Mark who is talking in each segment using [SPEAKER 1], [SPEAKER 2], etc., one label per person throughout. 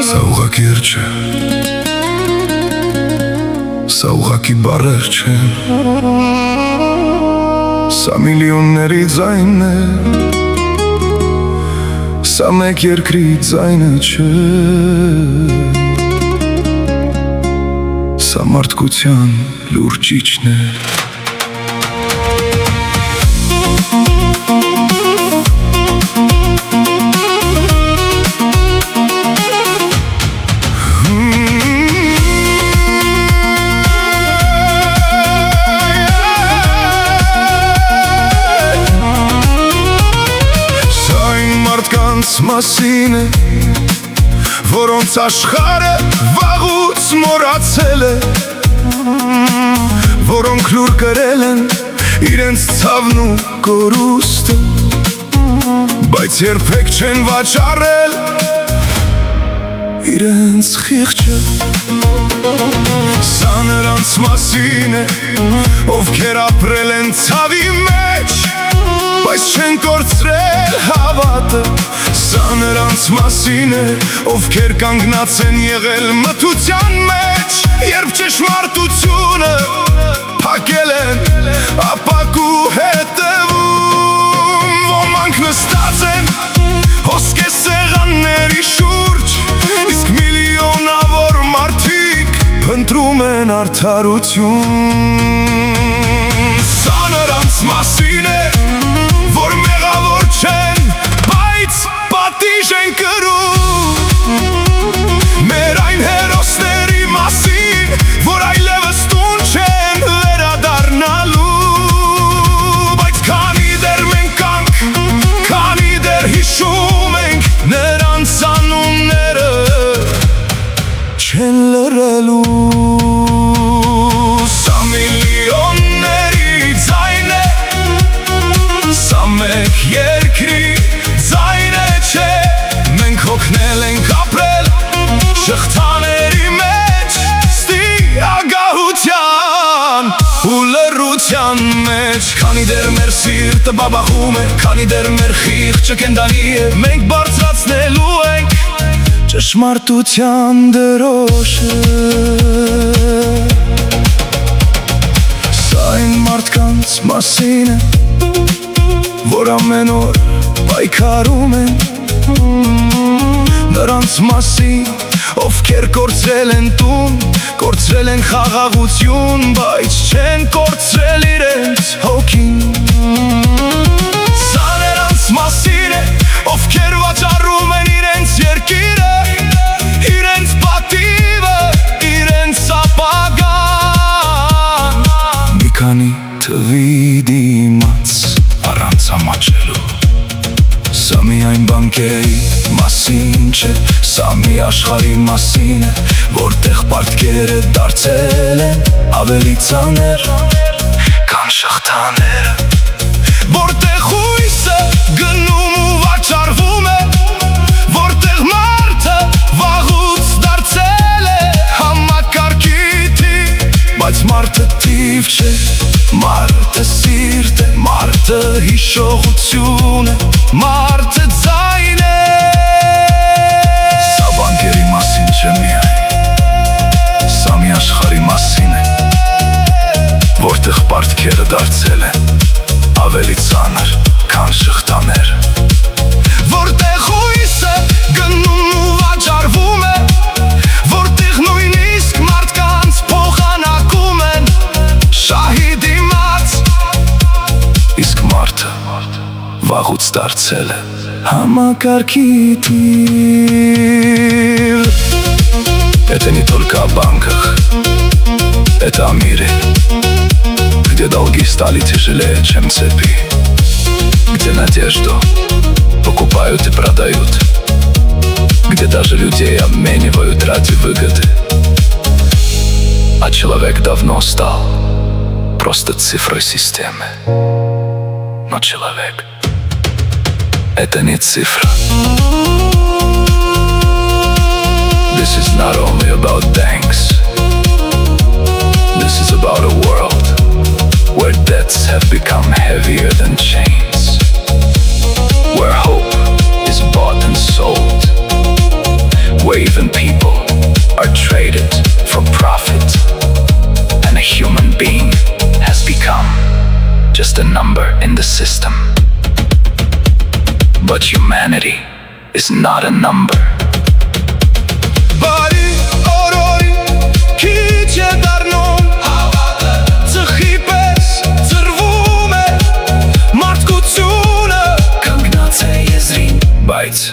[SPEAKER 1] Սա ուղղակի չէ, սա ուղղակի բառեր չեն, սա միլիոնների ձայնն է, սա մեկ երկրի ձայնը չէ, սա մարդկության լուրջ իջն է։ Մասին է, որոնց աշխարհը վաղուց մոռացել է, որոնք լուր կրել են իրենց ցավն ու կորուստը, բայց երբեք չեն վաճառել իրենց խիղճը։ Սա նրանց մասին է, ովքեր ապրել են ցավի մեջ, բայց չեն կորցրել հավատը։ Սա նրանց մասին է, ովքեր կանգնած են եղել մթության մեջ, երբ ճշմարտությունը փակել են ապակու հետևում։ Ոմանք նստած են հոսքե սեղանների շուրջ, իսկ միլիոնավոր մարդիկ փնտրում են արդարություն։ Սա նրանց մասին է, որ մեղավոր չեն, բայց պատիժ են կրում, մեր այն հերոսների մասին, որ այլևս տուն չեն վերադառնալու, բայց քանի դեռ մենք կանք, քանի դեռ հիշում ենք նրանց անունները, չեն լռելու։ Սա միլիոնների ձայն է, սա մեկ երկրի ձայն է չէ, մենք հոգնել ենք ապրել շղթաների մեջ, ստի ագահության ու լռության մեջ։ Քանի դեռ մեր սիրտը բաբախում է, քանի դեռ մեր խիղճը կենդանի է, մենք բարձրացնելու ենք ճշմարտության դրոշը։ Սա այն մարդկանց մասին է, որ ամեն օր պայքարում են, նրանց մասին, ովքեր կորցրել են տուն, կորցրել են խաղաղություն, բայց չեն կորցրել իրենց հոգին։ Սա նրանց մասին է, ովքեր վաճառում են իրենց երկիրը, իրենց պատիվը, իրենց ապագան, մի քանի թվի դիմաց առանց ամաչելու։ Սա միայն բանկերի մասին չէ, սա մի աշխարհի մասին է, որտեղ պարտքերը դարձել են ավելի ծանր, քան շղթաները, որտեղ հույսը գնում ու վաճառվում է, որտեղ մարդը վաղուց դարձել է համակարգի թիվ, բայց մարդը թիվ չէ, մարդը սիրտ է, մարդը հիշողություն է, մարդը ձայն է։ Սա բանկերի մասին չէ միայն, սա մի աշխարհի մասին է, որտեղ պարտքերը դարձել են ավելի ծանր, քան շղթաները, որտեղ հույսը գնում ու վաճառվում է, որտեղ նույնիսկ մարդկանց փոխանակում են շահի դիմաց, իսկ մարդը վաղուց դարձել է համակարգի тир. Это не только о банках, это о мире, где долги стали тяжелее, чем цепи, где надежду покупают и продают, где даже людей обменивают ради выгоды, а человек давно стал просто цифрой системы. Но человек — это не цифра. This is not only about banks. This is about a world where debts have become heavier than chains, where hope is bought and sold, where Even people are traded for profit, and a human being has become just a number in the system. But humanity is not a number.
[SPEAKER 2] Բարի օրոյ քիչ է դառնում, ծխի պես ծրվում է մարդկությունը,
[SPEAKER 1] Կանգնած է եզրին, բայց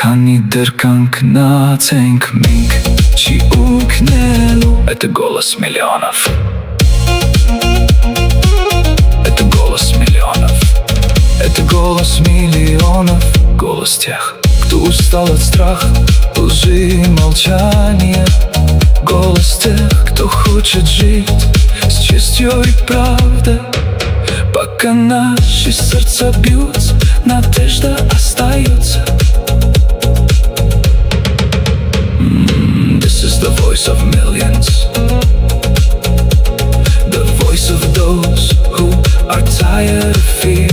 [SPEAKER 1] քանի դեռ կանգնած ենք մենք, չի ուքնելու. Это голос миллионов. Это голос миллионов. Это голос миллионов. Голос тех, кто устал от страха, лжи и молчания. Голос тех, кто хочет жить с честью и правдой. Пока наши сердца бьются, надежда остается. This is the voice of millions, the voice of those who are tired of fear,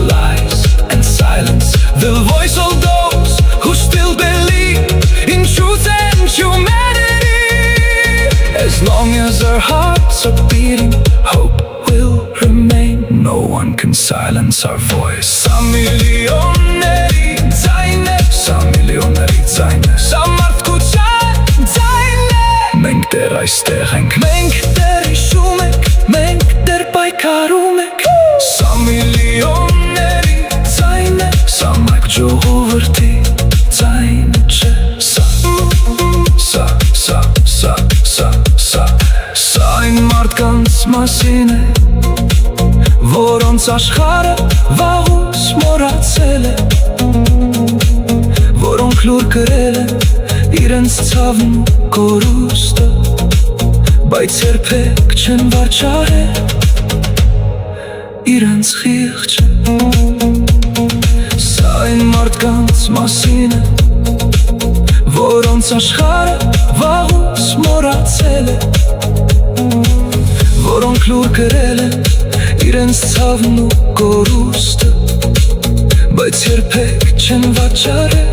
[SPEAKER 1] lies and silence.
[SPEAKER 2] the voice of those who still believe in truth and humanity.
[SPEAKER 1] As long as our hearts are beating, hope will remain. No one can silence our voice.
[SPEAKER 2] Սա միլիոնների ձայն է,
[SPEAKER 1] Սա միլիոնների ձայն է,
[SPEAKER 2] սա մարդկության ձայն է,
[SPEAKER 1] մենք դեռ այստեղ ենք.
[SPEAKER 2] մենք դեռ հիշում ենք, մենք դեռ պայքարում ենք,
[SPEAKER 1] Սա միլիոնների
[SPEAKER 2] ձայն է,
[SPEAKER 1] Սա մայք ժողովրդի ձայնը չէ. Սա այն մարդկանց մասին է,
[SPEAKER 2] որոնց աշխարհը վաղուց մոռացել է, որոնք լուր կրել են իրենց ցավն ու կորուստը, բայց երբեք չեն վաճառել իրենց խիղճը. Սա այն մարդկանց մասին է, որոնց աշխարհը վաղուց մոռացել է, որոնք լուր կրել են իրենց ցավն ու կորուստը, բայց երբեք չեն վաճառել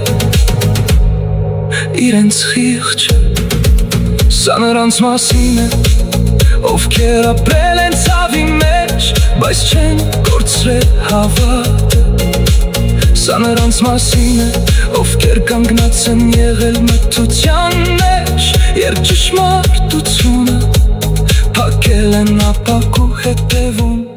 [SPEAKER 2] իրենց խիղճը. Սա նրանց մասին է, ովքեր ապրել են ցավի մեջ, բայց չեն կորցրել հավատը. Սա նրանց մասին է, ովքեր կանգնած են եղել մթության մեջ, երբ ճշմարտությունը փակել են ապակու հետևում.